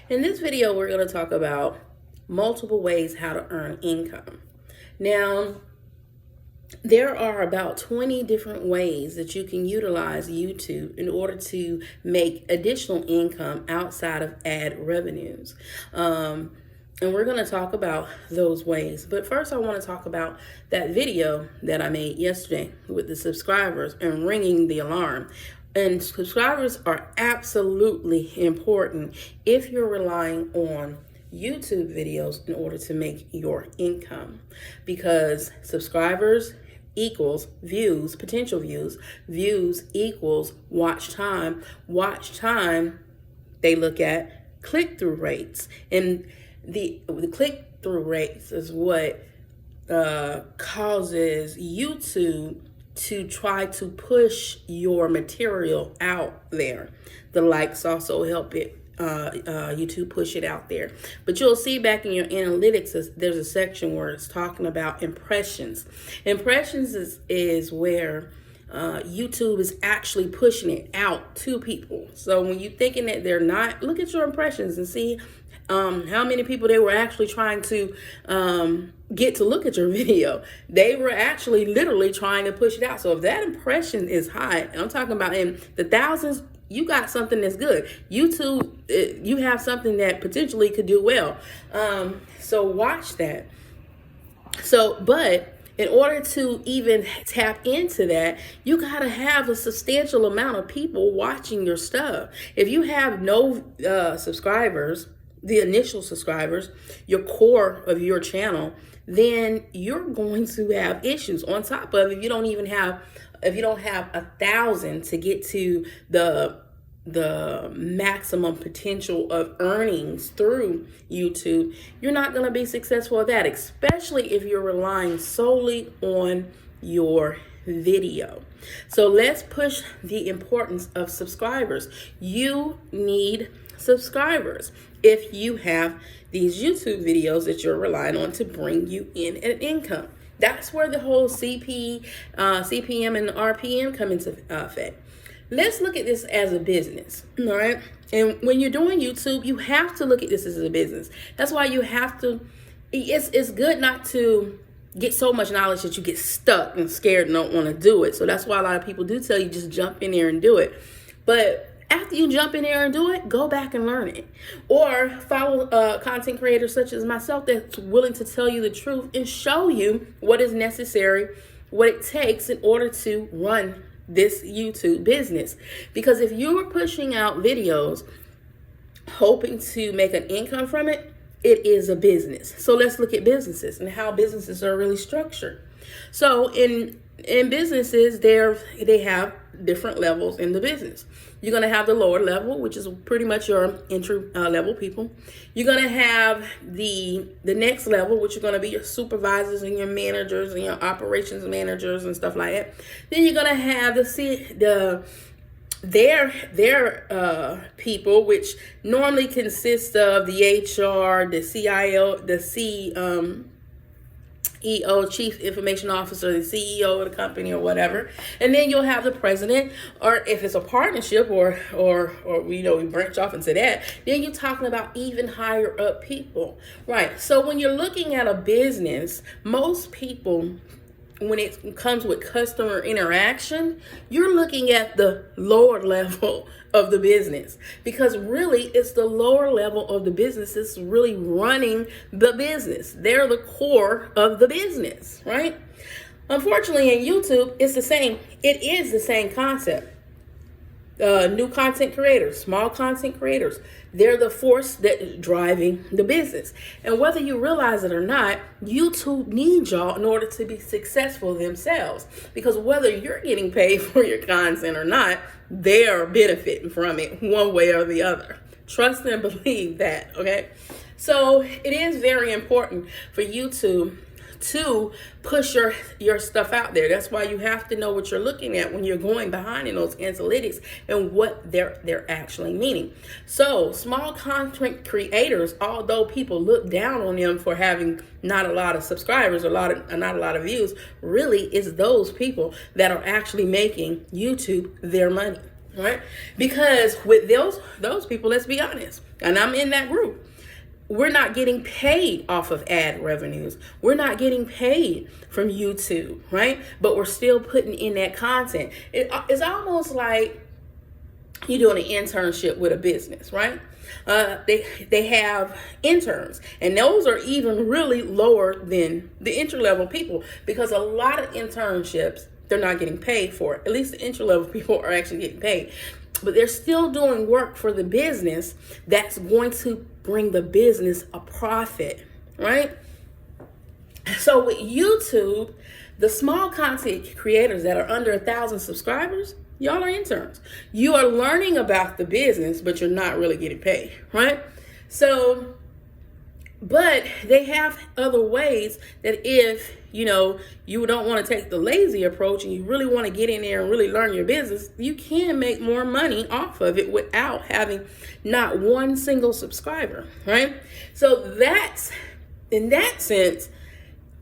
In this video, we're going to talk about multiple ways how to earn income. Now, there are about 20 different ways that you can utilize YouTube in order to make additional income outside of ad revenues. And we're going to talk about those ways. But first, I want to talk about that video that I made yesterday with the subscribers and ringing the alarm. And subscribers are absolutely important if you're relying on YouTube videos in order to make your income, because subscribers equals views, potential views, views equals watch time, they look at click-through rates, and the click-through rates is what causes YouTube to try to push your material out there. The likes also help it YouTube push it out there. But you'll see back in your analytics, there's a section where it's talking about impressions. Impressions is where YouTube is actually pushing it out to people. So when you're thinking that they're not, look at your impressions and see how many people they were actually trying to get to look at your video. They were actually literally trying to push it out. So if that impression is high, and I'm talking about in the thousands, you got something that's good. YouTube, you have something that potentially could do well. So watch that. But in order to even tap into that, you got to have a substantial amount of people watching your stuff. If you have no subscribers, the initial subscribers, your core of your channel, then you're going to have issues. On top of, if you don't have 1,000 to get to the maximum potential of earnings through YouTube, you're not going to be successful at that, especially if you're relying solely on your video. So let's push the importance of subscribers. You need subscribers if you have these YouTube videos that you're relying on to bring you in an income. That's where the whole CPM and RPM come into effect. Let's look at this as a business, all right? And when you're doing YouTube, you have to look at this as a business. That's why you have to, it's good not to get so much knowledge that you get stuck and scared and don't want to do it. So that's why a lot of people do tell you just jump in there and do it. But after you jump in there and do it, go back and learn it. Or follow content creators such as myself that's willing to tell you the truth and show you what is necessary, what it takes in order to run this YouTube business. Because if you're pushing out videos hoping to make an income from it, it is a business. So let's look at businesses and how businesses are really structured. So in businesses, they have different levels in the business. You're going to have the lower level, which is pretty much your entry level people. You're going to have the next level, which are going to be your supervisors and your managers and your operations managers and stuff like that. Then you're going to have their people, which normally consist of the HR, the CIO, the CEO, Chief Information Officer, the CEO of the company or whatever. And then you'll have the president, or if it's a partnership or we branch off into that, then you're talking about even higher up people, right? So when you're looking at a business, most people, when it comes with customer interaction, you're looking at the lower level of the business, because really it's the lower level of the business that's really running the business. They're the core of the business, right? Unfortunately, in YouTube, it's the same. It is the same concept. New content creators, small content creators, they're the force that's driving the business. And whether you realize it or not, YouTube needs y'all in order to be successful themselves. Because whether you're getting paid for your content or not, they're benefiting from it one way or the other. Trust and believe that, okay? So it is very important for YouTube to push your stuff out there. That's why you have to know what you're looking at when you're going behind in those analytics and what they're actually meaning. So small content creators, although people look down on them for having not a lot of subscribers or not a lot of views, really is those people that are actually making YouTube their money. right? Because with those people, let's be honest, and I'm in that group, we're not getting paid off of ad revenues. We're not getting paid from YouTube, right? But we're still putting in that content. It's almost like you're doing an internship with a business, right? They have interns, and those are even really lower than the entry level people, because a lot of internships they're not getting paid for. At least the entry level people are actually getting paid, but they're still doing work for the business that's going to bring the business a profit, right? So with YouTube, the small content creators that are under 1,000 subscribers, y'all are interns. You are learning about the business, but you're not really getting paid, right? So, but they have other ways that if, you don't want to take the lazy approach and you really want to get in there and really learn your business, you can make more money off of it without having not one single subscriber, right? So that's, in that sense,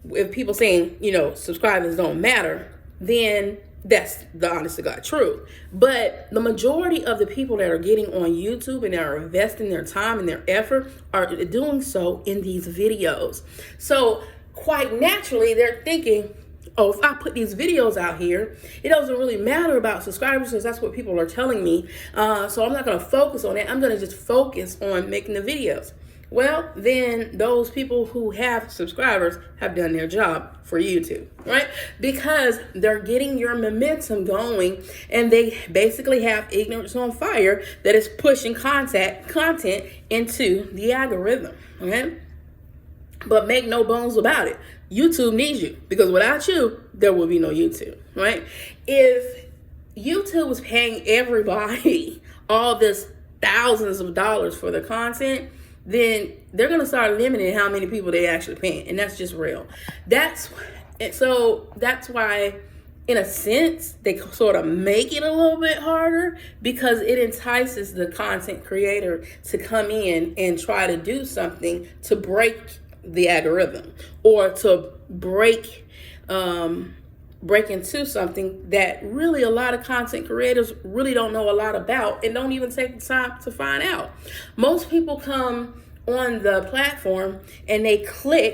if people saying, subscribers don't matter, then that's the honest to God truth. But the majority of the people that are getting on YouTube and that are investing their time and their effort are doing so in these videos. So quite naturally, they're thinking, oh, if I put these videos out here, it doesn't really matter about subscribers because that's what people are telling me. So I'm not going to focus on that. I'm going to just focus on making the videos. Well, then those people who have subscribers have done their job for YouTube, right? Because they're getting your momentum going, and they basically have ignorance on fire that is pushing content into the algorithm, okay? But make no bones about it, YouTube needs you, because without you, there will be no YouTube, right? If YouTube was paying everybody all this thousands of dollars for the content, then they're going to start limiting how many people they actually paying. And that's just real. That's why, in a sense, they sort of make it a little bit harder, because it entices the content creator to come in and try to do something to break the algorithm, or to break into something that really a lot of content creators really don't know a lot about and don't even take the time to find out. Most people come on the platform and they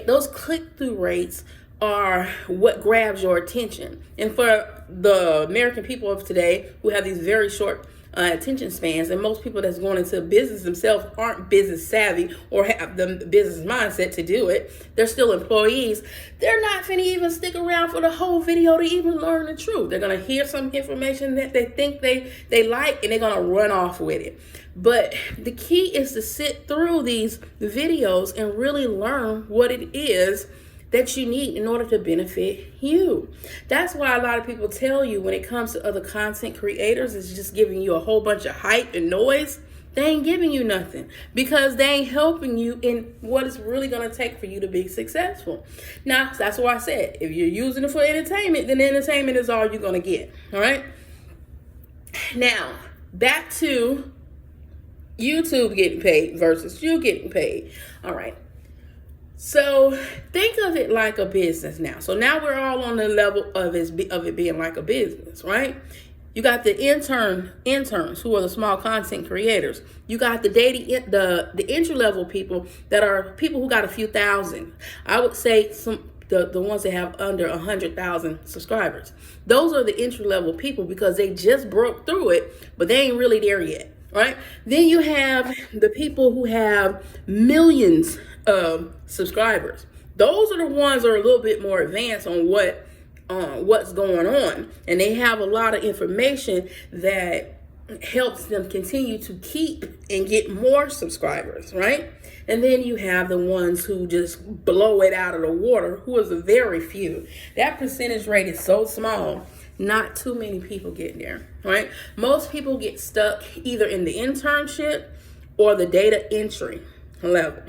those click-through rates are what grabs your attention. And for the American people of today who have these very short attention spans, and most people that's going into business themselves aren't business savvy or have the business mindset to do it. They're still employees. They're not finna even stick around for the whole video to even learn the truth. They're gonna hear some information that they think they like, and they're gonna run off with it. But the key is to sit through these videos and really learn what it is that you need in order to benefit you. That's why a lot of people tell you when it comes to other content creators, it's just giving you a whole bunch of hype and noise. They ain't giving you nothing, because they ain't helping you in what it's really going to take for you to be successful. Now, that's why I said, if you're using it for entertainment, then entertainment is all you're going to get. All right. Now, back to YouTube getting paid versus you getting paid. All right. So think of it like a business now. So now we're all on the level of it being like a business, right? You got the interns who are the small content creators. You got the entry level people that are people who got a few thousand. I would say the ones that have under 100,000 subscribers. Those are the entry level people, because they just broke through it, but they ain't really there yet, right? Then you have the people who have millions of subscribers. Those are the ones that are a little bit more advanced on what's going on, and they have a lot of information that helps them continue to keep and get more subscribers, right? And then you have the ones who just blow it out of the water, who is a very few. That percentage rate is so small, not too many people get there, right? Most people get stuck either in the internship or the data entry level.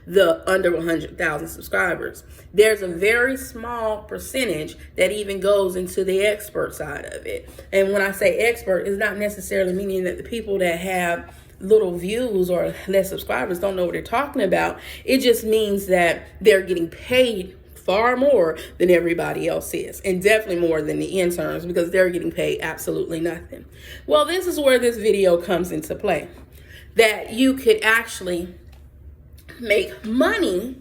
The under 100,000 subscribers. There's a very small percentage that even goes into the expert side of it. And when I say expert, it's not necessarily meaning that the people that have little views or less subscribers don't know what they're talking about. It just means that they're getting paid far more than everybody else is, and definitely more than the interns, because they're getting paid absolutely nothing. Well, this is where this video comes into play, that you could actually make money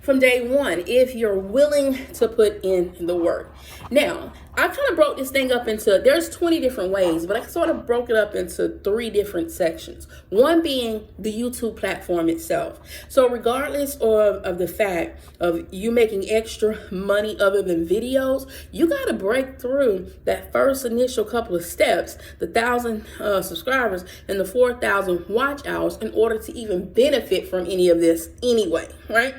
from day one if you're willing to put in the work. Now, I kind of broke this thing up into, there's 20 different ways, but I sort of broke it up into 3 different sections. One being the YouTube platform itself. So regardless of the fact of you making extra money other than videos, you got to break through that first initial couple of steps, the 1,000 subscribers and the 4,000 watch hours, in order to even benefit from any of this anyway, right?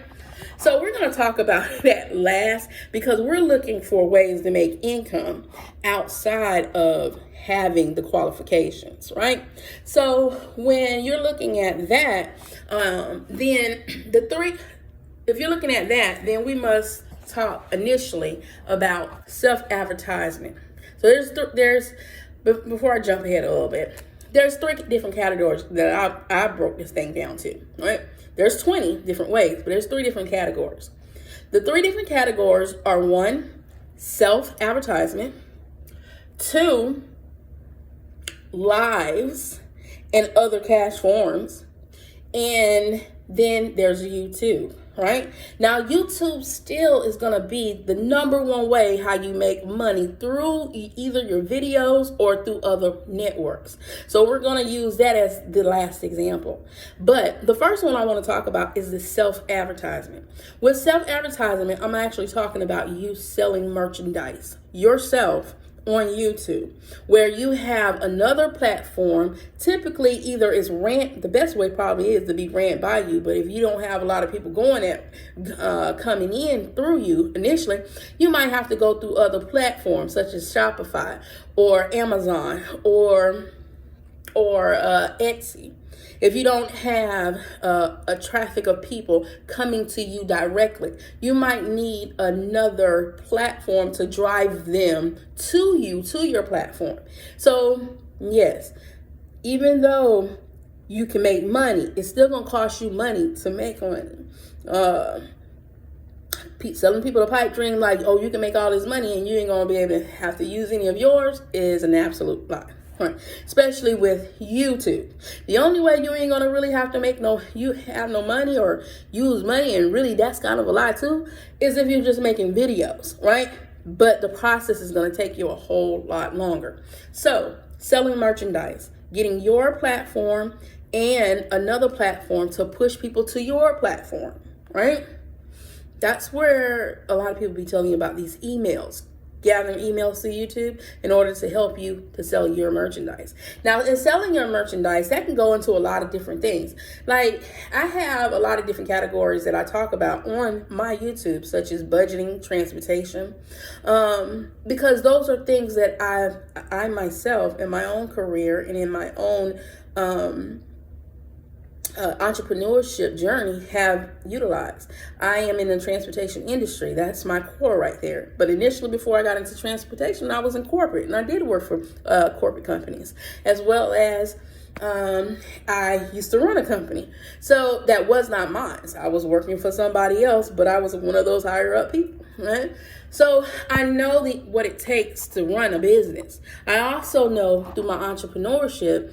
So we're going to talk about that last, because we're looking for ways to make income outside of having the qualifications, right? So when you're looking at that, then if you're looking at that, then we must talk initially about self-advertisement. So before I jump ahead a little bit, there's 3 different categories that I broke this thing down to, right? There's 20 different ways, but there's 3 different categories. The 3 different categories are: 1, self-advertisement; 2, lives and other cash forms; and then there's YouTube, right? Now, YouTube still is going to be the #1 way how you make money, through either your videos or through other networks. So we're going to use that as the last example. But the first one I want to talk about is the self-advertisement. With self-advertisement, I'm actually talking about you selling merchandise yourself on YouTube, where you have another platform. Typically, either it's the best way probably is to be ran by you, but if you don't have a lot of people coming in through you initially, you might have to go through other platforms such as Shopify or Amazon or Etsy. If you don't have a traffic of people coming to you directly, you might need another platform to drive them to you, to your platform. So yes, even though you can make money, it's still going to cost you money to make money. Selling people a pipe dream like, oh, you can make all this money and you ain't going to be able to have to use any of yours, is an absolute lie. Especially with YouTube. The only way you ain't gonna really have to have no money or use money, and really that's kind of a lie too, is if you're just making videos, right? But the process is gonna take you a whole lot longer. So selling merchandise, getting your platform and another platform to push people to your platform, right? That's where a lot of people be telling you about these emails. Gathering emails to YouTube in order to help you to sell your merchandise. Now, in selling your merchandise, that can go into a lot of different things. Like, I have a lot of different categories that I talk about on my YouTube, such as budgeting, transportation, because those are things that I myself, in my own career and in my own entrepreneurship journey, have utilized. I am in the transportation industry. That's my core right there. But initially, before I got into transportation, I was in corporate, and I did work for corporate companies, as well as I used to run a company. So that was not mine. I was working for somebody else, but I was one of those higher up people, right? So I know what it takes to run a business. I also know through my entrepreneurship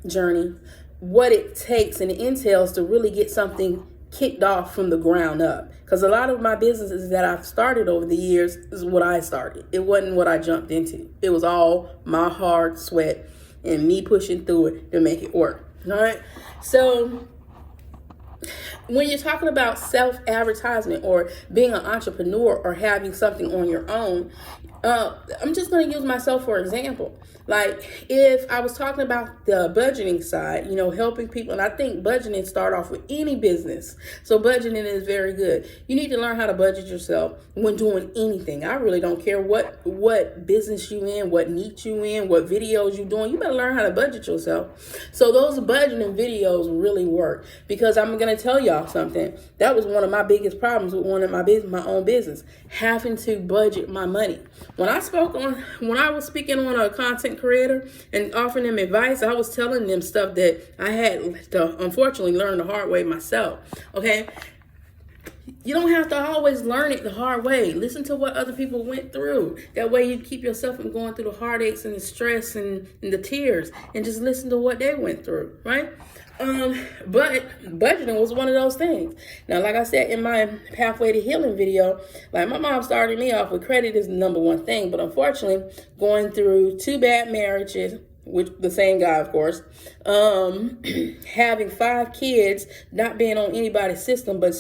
journey what it takes and it entails to really get something kicked off from the ground up. Because a lot of my businesses that I've started over the years is what I started. It wasn't what I jumped into. It was all my hard sweat and me pushing through it to make it work. All right. So when you're talking about self-advertisement or being an entrepreneur or having something on your own, I'm just going to use myself for example. Like, if I was talking about the budgeting side, helping people, and I think budgeting start off with any business. So budgeting is very good. You need to learn how to budget yourself when doing anything. I really don't care what business you in, what niche you in, what videos you doing. You better learn how to budget yourself. So those budgeting videos really work, because I'm going to tell y'all something. That was one of my biggest problems with my own business, having to budget my money. When I was speaking on a content creator and offering them advice, I was telling them stuff that I had to unfortunately learn the hard way myself. Okay. You don't have to always learn it the hard way. Listen to what other people went through. That way you keep yourself from going through the heartaches and the stress and the tears, and just listen to what they went through, right? But budgeting was one of those things. Now, like I said in my Pathway to Healing video, like my mom started me off with credit is the number one thing. But unfortunately, going through 2 bad marriages, with the same guy, of course, having 5 kids, not being on anybody's system, but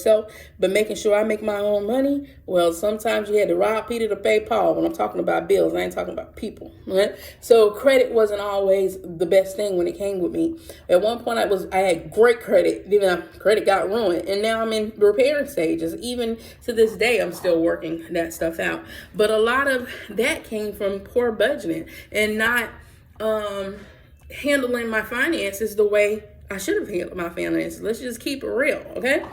making sure I make my own money. Well, sometimes you had to rob Peter to pay Paul. When I'm talking about bills, I ain't talking about people, right? So credit wasn't always the best thing when it came with me. At one point, I had great credit. Then my credit got ruined, and now I'm in repairing stages. Even to this day, I'm still working that stuff out. But a lot of that came from poor budgeting and not handling my finances the way I should have handled my finances. Let's just keep it real, okay?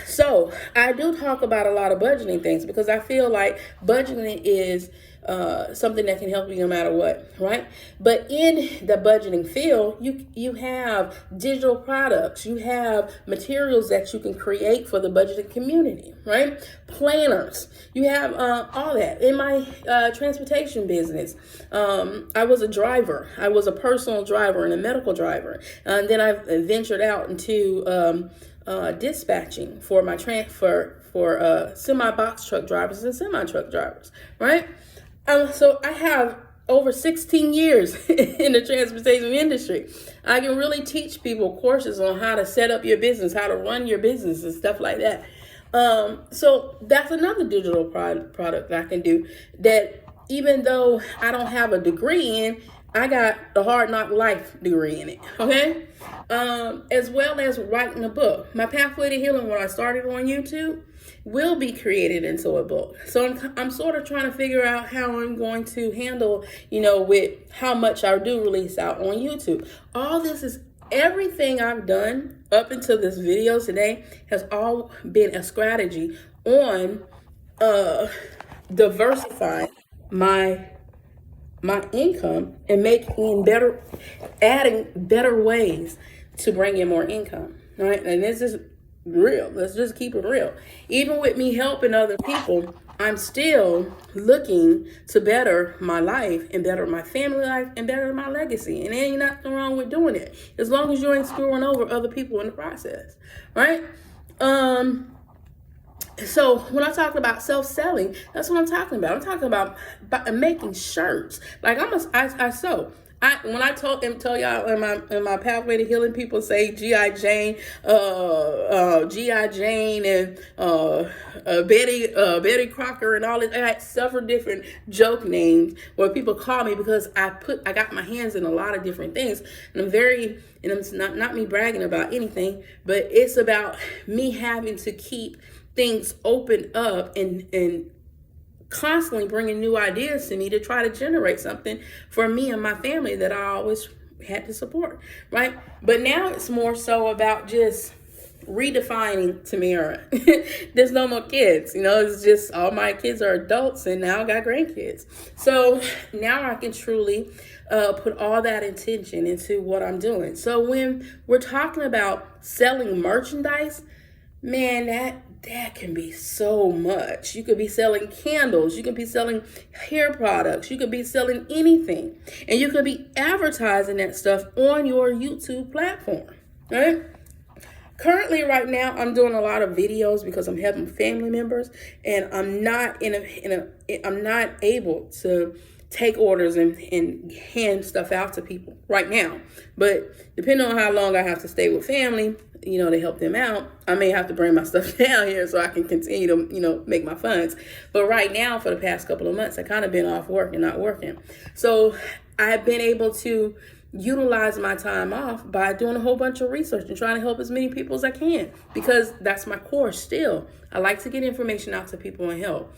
So I do talk about a lot of budgeting things because I feel like budgeting is something that can help you no matter what, right? But in the budgeting field, you have digital products, you have materials that you can create for the budgeting community, right? Planners, you have all that. In my transportation business, I was a driver. I was a personal driver and a medical driver. And then I ventured out into dispatching for my for semi-box truck drivers and semi-truck drivers, right? So I have over 16 years in the transportation industry. I can really teach people courses on how to set up your business, how to run your business and stuff like that. So that's another digital product that I can do that even though I don't have a degree in, I got the Hard Knock Life degree in it, okay? As well as writing a book. My Pathway to Healing, when I started on YouTube, will be created into a book. So I'm sort of trying to figure out how I'm going to handle, with how much I do release out on YouTube. All this is everything I've done up until this video today has all been a strategy on diversifying my income and adding better ways to bring in more income, right? And this is real. Let's just keep it real. Even with me helping other people, I'm still looking to better my life and better my family life and better my legacy. And there ain't nothing wrong with doing it, as long as you ain't screwing over other people in the process, right? So when I talk about self-selling, that's what I'm talking about. I'm talking about making shirts. Like I sew. When I tell y'all in my Pathway to Healing, people say G.I. Jane, and Betty Crocker and all this. I had several different joke names where people call me because I got my hands in a lot of different things, and it's not me bragging about anything, but it's about me having to keep things open up and constantly bringing new ideas to me to try to generate something for me and my family that I always had to support, right? But now it's more so about just redefining Tamara. There's no more kids, it's just all my kids are adults and now I got grandkids. So now I can truly put all that intention into what I'm doing. So when we're talking about selling merchandise, man, that can be so much. You could be selling candles. You could be selling hair products. You could be selling anything. And you could be advertising that stuff on your YouTube platform, right? Currently, right now, I'm doing a lot of videos because I'm helping family members, and I'm not I'm not able to take orders and hand stuff out to people right now. But depending on how long I have to stay with family, to help them out, I may have to bring my stuff down here so I can continue to, make my funds. But right now, for the past couple of months, I kind of been off work and not working. So I've been able to utilize my time off by doing a whole bunch of research and trying to help as many people as I can, because that's my core still. I like to get information out to people and help.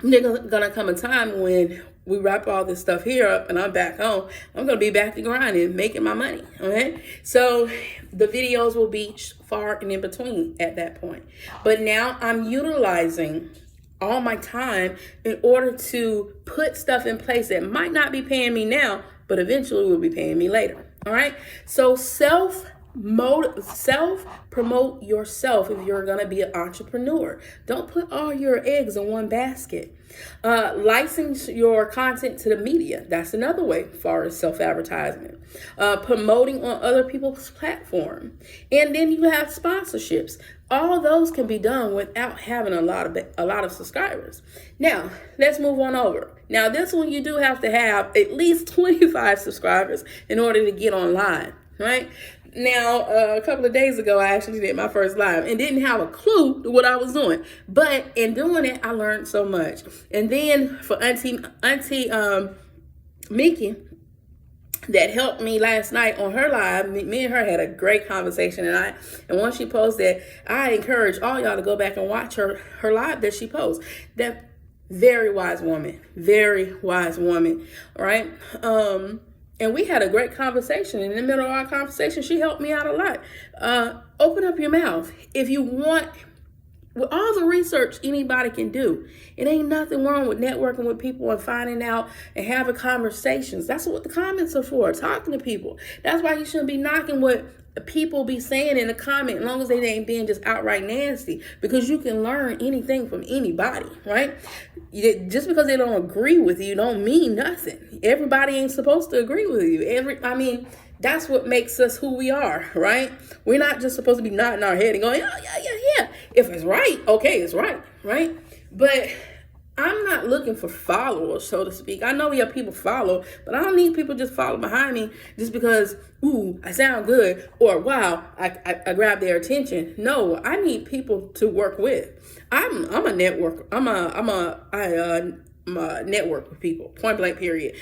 There's gonna come a time when we wrap all this stuff here up and I'm back home. I'm gonna be back to grinding, making my money. Okay, so the videos will be far and in between at that point. But now I'm utilizing all my time in order to put stuff in place that might not be paying me now, but eventually will be paying me later. All right, so Promote yourself if you're going to be an entrepreneur. Don't put all your eggs in one basket. License your content to the media. That's another way as far as self-advertisement. Promoting on other people's platform. And then you have sponsorships. All those can be done without having a lot of subscribers. Now, let's move on over. Now, this one you do have to have at least 25 subscribers in order to get online, right? Now, a couple of days ago, I actually did my first live and didn't have a clue what I was doing. But in doing it, I learned so much. And then for Auntie Mickey, that helped me last night on her live. Me and her had a great conversation, and once she posted, I encourage all y'all to go back and watch her live that she posts. That very wise woman, right? And we had a great conversation. In the middle of our conversation, she helped me out a lot. Open up your mouth. If you want, with all the research anybody can do, it ain't nothing wrong with networking with people and finding out and having conversations. That's what the comments are for, talking to people. That's why you shouldn't be knocking what people be saying in the comment, as long as they ain't being just outright nasty, because you can learn anything from anybody, right? Just because they don't agree with you don't mean nothing. Everybody ain't supposed to agree with you. That's what makes us who we are, right? We're not just supposed to be nodding our head and going, yeah. If it's right, okay, it's right? But I'm not looking for followers, so to speak. I know people follow, but I don't need people just follow behind me just because, ooh, I sound good, or wow, I grab their attention. No, I need people to work with. I'm a networker. I'm a network with people, point blank period.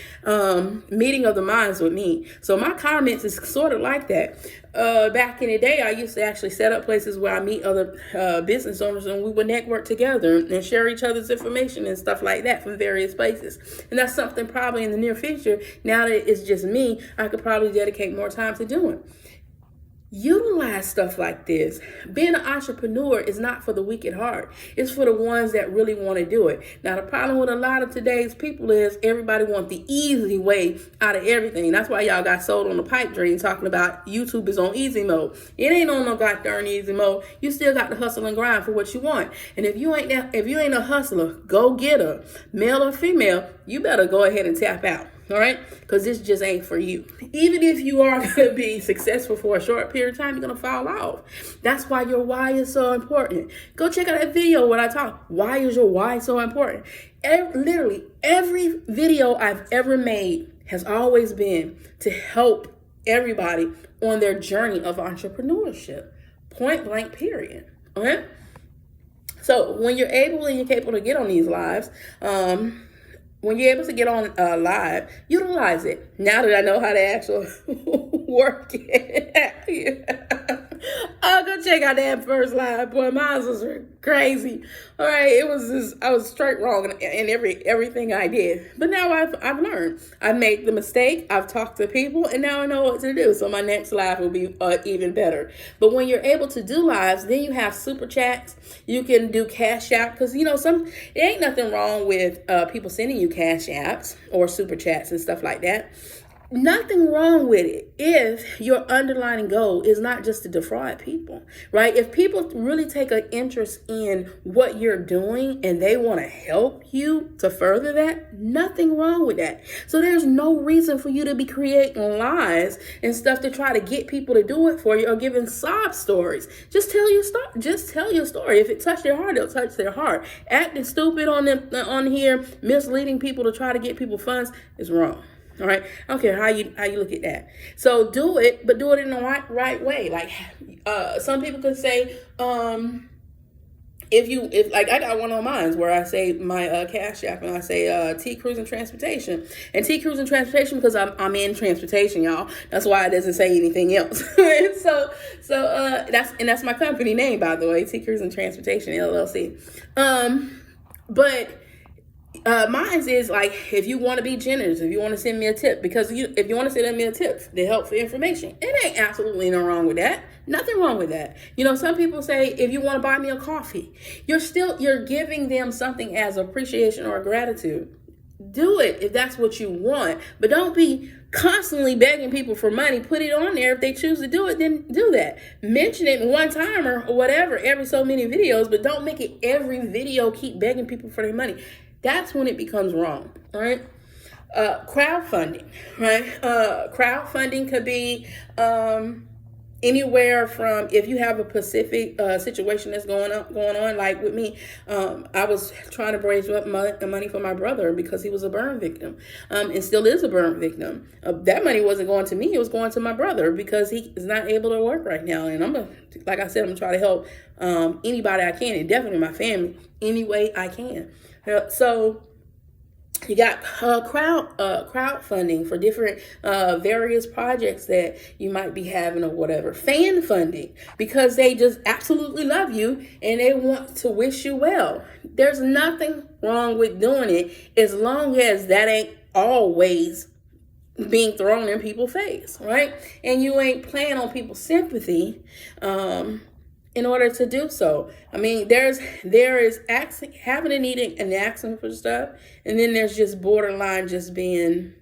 Meeting of the minds with me. So my comments is sort of like that. Back in the day, I used to actually set up places where I meet other business owners, and we would network together and share each other's information and stuff like that from various places. And that's something probably in the near future, now that it's just me, I could probably dedicate more time to doing. Utilize stuff like this. Being an entrepreneur is not for the weak at heart. It's for the ones that really want to do it. Now, the problem with a lot of today's people is everybody wants the easy way out of everything. That's why y'all got sold on the pipe dream talking about YouTube is on easy mode. It ain't on no goddamn easy mode. You still got to hustle and grind for what you want. And if you ain't a hustler, go get her, male or female, you better go ahead and tap out. All right, because this just ain't for you. Even if you are going to be successful for a short period of time, you're going to fall off. That's why your why is so important. Go check out that video when I talk. Why is your why so important? Literally every video I've ever made has always been to help everybody on their journey of entrepreneurship. Point blank period. Okay. So when you're able and you're capable to get on these lives, when you're able to get on live, utilize it. Now that I know how to actually work it. I'll go check out that first live. Boy, mine was crazy. All right, I was straight wrong in everything I did. But now I've learned. I made the mistake. I've talked to people, and now I know what to do. So my next live will be even better. But when you're able to do lives, then you have super chats. You can do cash app, because it ain't nothing wrong with people sending you cash apps or super chats and stuff like that. Nothing wrong with it if your underlying goal is not just to defraud people, right? If people really take an interest in what you're doing and they want to help you to further that, nothing wrong with that. So there's no reason for you to be creating lies and stuff to try to get people to do it for you or giving sob stories. Just tell your story. Just tell your story. If it touched their heart, it'll touch their heart. Acting stupid on here, misleading people to try to get people funds is wrong. All right. I don't care how you look at that. So do it, but do it in the right way. Like some people could say, if I got one on mine where I say my cash app and I say TcruznTransportation, and TcruznTransportation because I'm in transportation, y'all. That's why it doesn't say anything else. so that's my company name, by the way, TcruznTransportation LLC. But mine is like, if you want to be generous, if you want to send me a tip, because if you want to send me a tip to help for information, it ain't absolutely no wrong with that. Nothing wrong with that. Some people say, if you want to buy me a coffee, you're giving them something as appreciation or gratitude. Do it if that's what you want, but don't be constantly begging people for money, put it on there. If they choose to do it, then do that. Mention it one time or whatever every so many videos, but don't make it every video keep begging people for their money. That's when it becomes wrong, right? Crowdfunding, right? Crowdfunding could be anywhere from, if you have a specific situation that's going on, like with me, I was trying to raise up money for my brother because he was a burn victim, and still is a burn victim. That money wasn't going to me; it was going to my brother because he is not able to work right now. And like I said, I'm gonna try to help anybody I can, and definitely my family any way I can. So you got crowdfunding for different various projects that you might be having or whatever. Fan funding, because they just absolutely love you and they want to wish you well. There's nothing wrong with doing it as long as that ain't always being thrown in people's face, right? And you ain't playing on people's sympathy in order to do so. I mean, there is having a need and asking for stuff, and then there's just borderline just being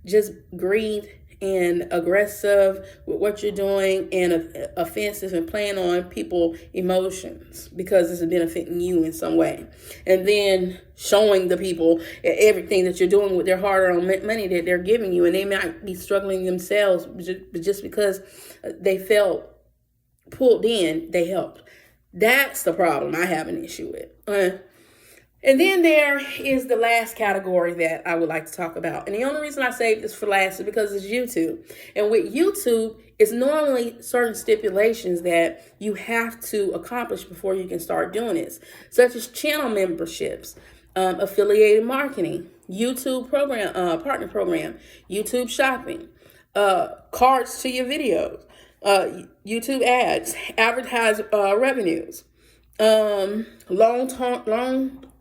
just greed and aggressive with what you're doing, and offensive and playing on people's emotions because it's benefiting you in some way, and then showing the people everything that you're doing with their hard-earned money that they're giving you, and they might be struggling themselves, just because they felt pulled in, they helped. That's the problem I have an issue with. And then there is the last category that I would like to talk about. And the only reason I saved this for last is because it's YouTube. And with YouTube, it's normally certain stipulations that you have to accomplish before you can start doing this, such as channel memberships, affiliated marketing, YouTube program, partner program, YouTube shopping, cards to your videos, YouTube ads, advertise revenues, long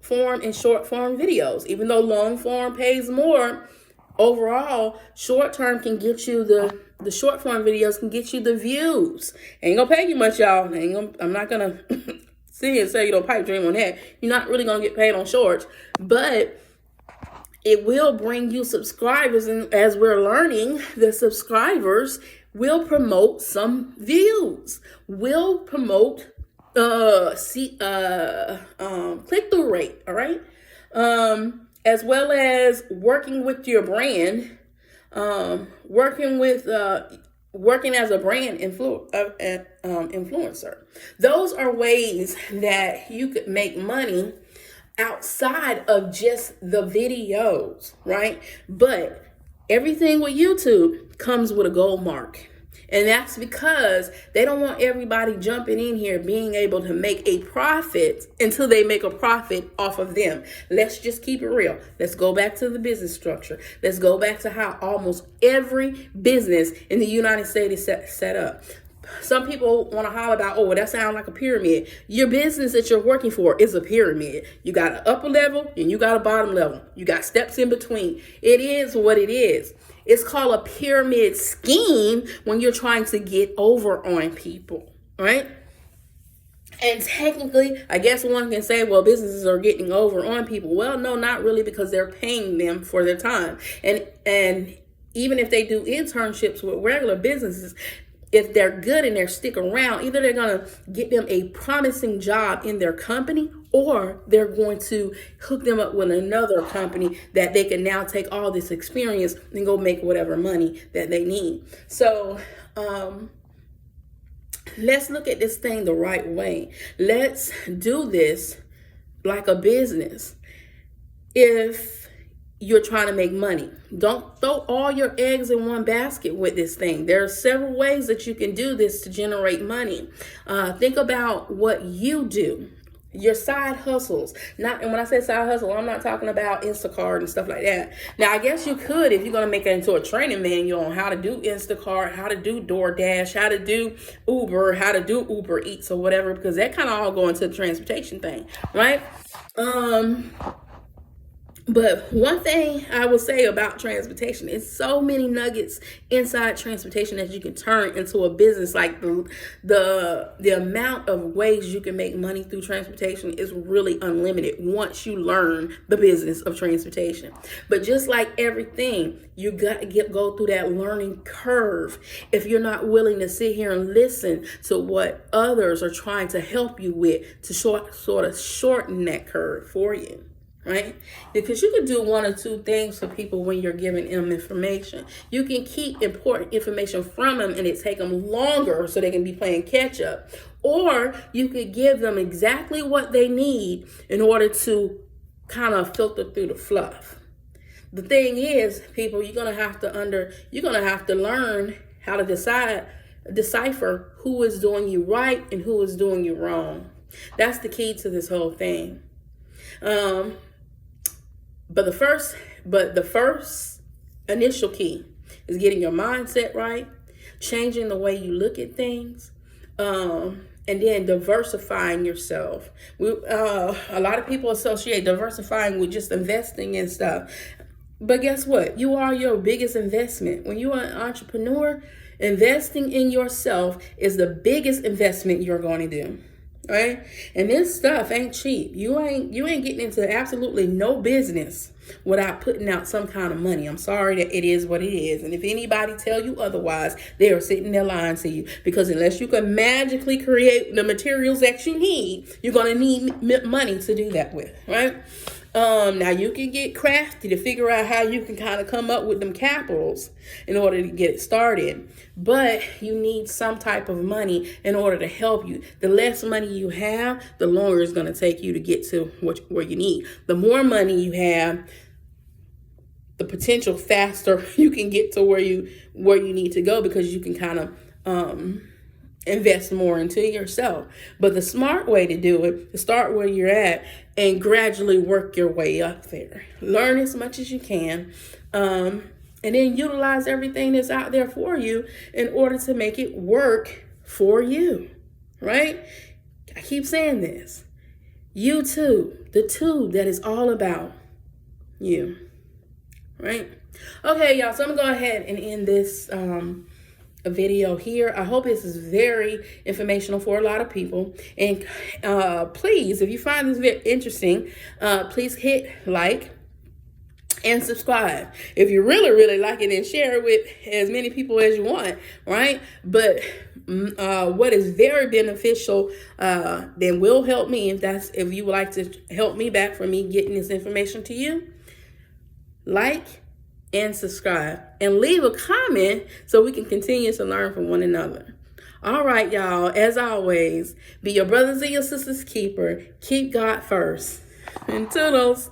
form and short form videos. Even though long form pays more, overall, short term can get you the short form videos can get you the views. Ain't gonna pay you much, y'all. I'm not gonna sit here and say you don't pipe dream on that. You're not really gonna get paid on shorts, but it will bring you subscribers, and as we're learning, the subscribers will promote some views, will promote click-through rate, all right? As well as working with your brand, working as a brand influencer. Those are ways that you could make money outside of just the videos, right? But everything with YouTube comes with a gold mark. And that's because they don't want everybody jumping in here being able to make a profit until they make a profit off of them. Let's just keep it real. Let's go back to the business structure. Let's go back to how almost every business in the United States is set up. Some people want to holler about, oh, well, that sounds like a pyramid. Your business that you're working for is a pyramid. You got an upper level and you got a bottom level. You got steps in between. It is what it is. It's called a pyramid scheme when you're trying to get over on people, right? And technically, I guess one can say, well, businesses are getting over on people. Well, no, not really, because they're paying them for their time. And even if they do internships with regular businesses, if they're good and they're stick around, either they're going to get them a promising job in their company, or they're going to hook them up with another company that they can now take all this experience and go make whatever money that they need. So let's look at this thing the right way. Let's do this like a business. If you're trying to make money, don't throw all your eggs in one basket with this thing. There are several ways that you can do this to generate money. Think about what you do, your side hustles. And when I say side hustle, I'm not talking about Instacart and stuff like that. Now, I guess you could, if you're going to make it into a training manual on how to do Instacart, how to do DoorDash, how to do Uber, how to do Uber Eats or whatever, because that kind of all go into the transportation thing, right? But one thing I will say about transportation is so many nuggets inside transportation that you can turn into a business. Like the amount of ways you can make money through transportation is really unlimited once you learn the business of transportation. But just like everything, you got to go through that learning curve. If you're not willing to sit here and listen to what others are trying to help you with to sort of shorten that curve for you. Right? Because you can do one or two things for people when you're giving them information. You can keep important information from them and it take them longer so they can be playing catch up. Or you could give them exactly what they need in order to kind of filter through the fluff. The thing is, people, you're gonna have to learn how to decipher who is doing you right and who is doing you wrong. That's the key to this whole thing. But the first initial key is getting your mindset right, changing the way you look at things, and then diversifying yourself. A lot of people associate diversifying with just investing and stuff. But guess what? You are your biggest investment. When you are an entrepreneur, investing in yourself is the biggest investment you're going to do. Right? And this stuff ain't cheap. You ain't getting into absolutely no business without putting out some kind of money. I'm sorry that it is what it is. And if anybody tell you otherwise, they are sitting there lying to you. Because unless you can magically create the materials that you need, you're going to need money to do that with. Right? Now you can get crafty to figure out how you can kind of come up with them capitals in order to get it started. But you need some type of money in order to help you. The less money you have, the longer it's going to take you to get to where you need. The more money you have, the potential faster you can get to where you need to go, because you can kind of invest more into yourself. But the smart way to do it is start where you're at and gradually work your way up there. Learn as much as you can, and then utilize everything that's out there for you in order to make it work for you. Right? I keep saying this. YouTube, the tube that is all about you. Right? Okay, y'all. So I'm gonna go ahead and end this a video here. I hope this is very informational for a lot of people. And please, if you find this very interesting, please hit like and subscribe. If you really, really like it, then share it with as many people as you want, right? But what is very beneficial, then will help me, if you would like to help me back for me getting this information to you, like and subscribe and leave a comment so we can continue to learn from one another. All right, y'all, as always, be your brothers and your sisters keeper. Keep God first. And toodles.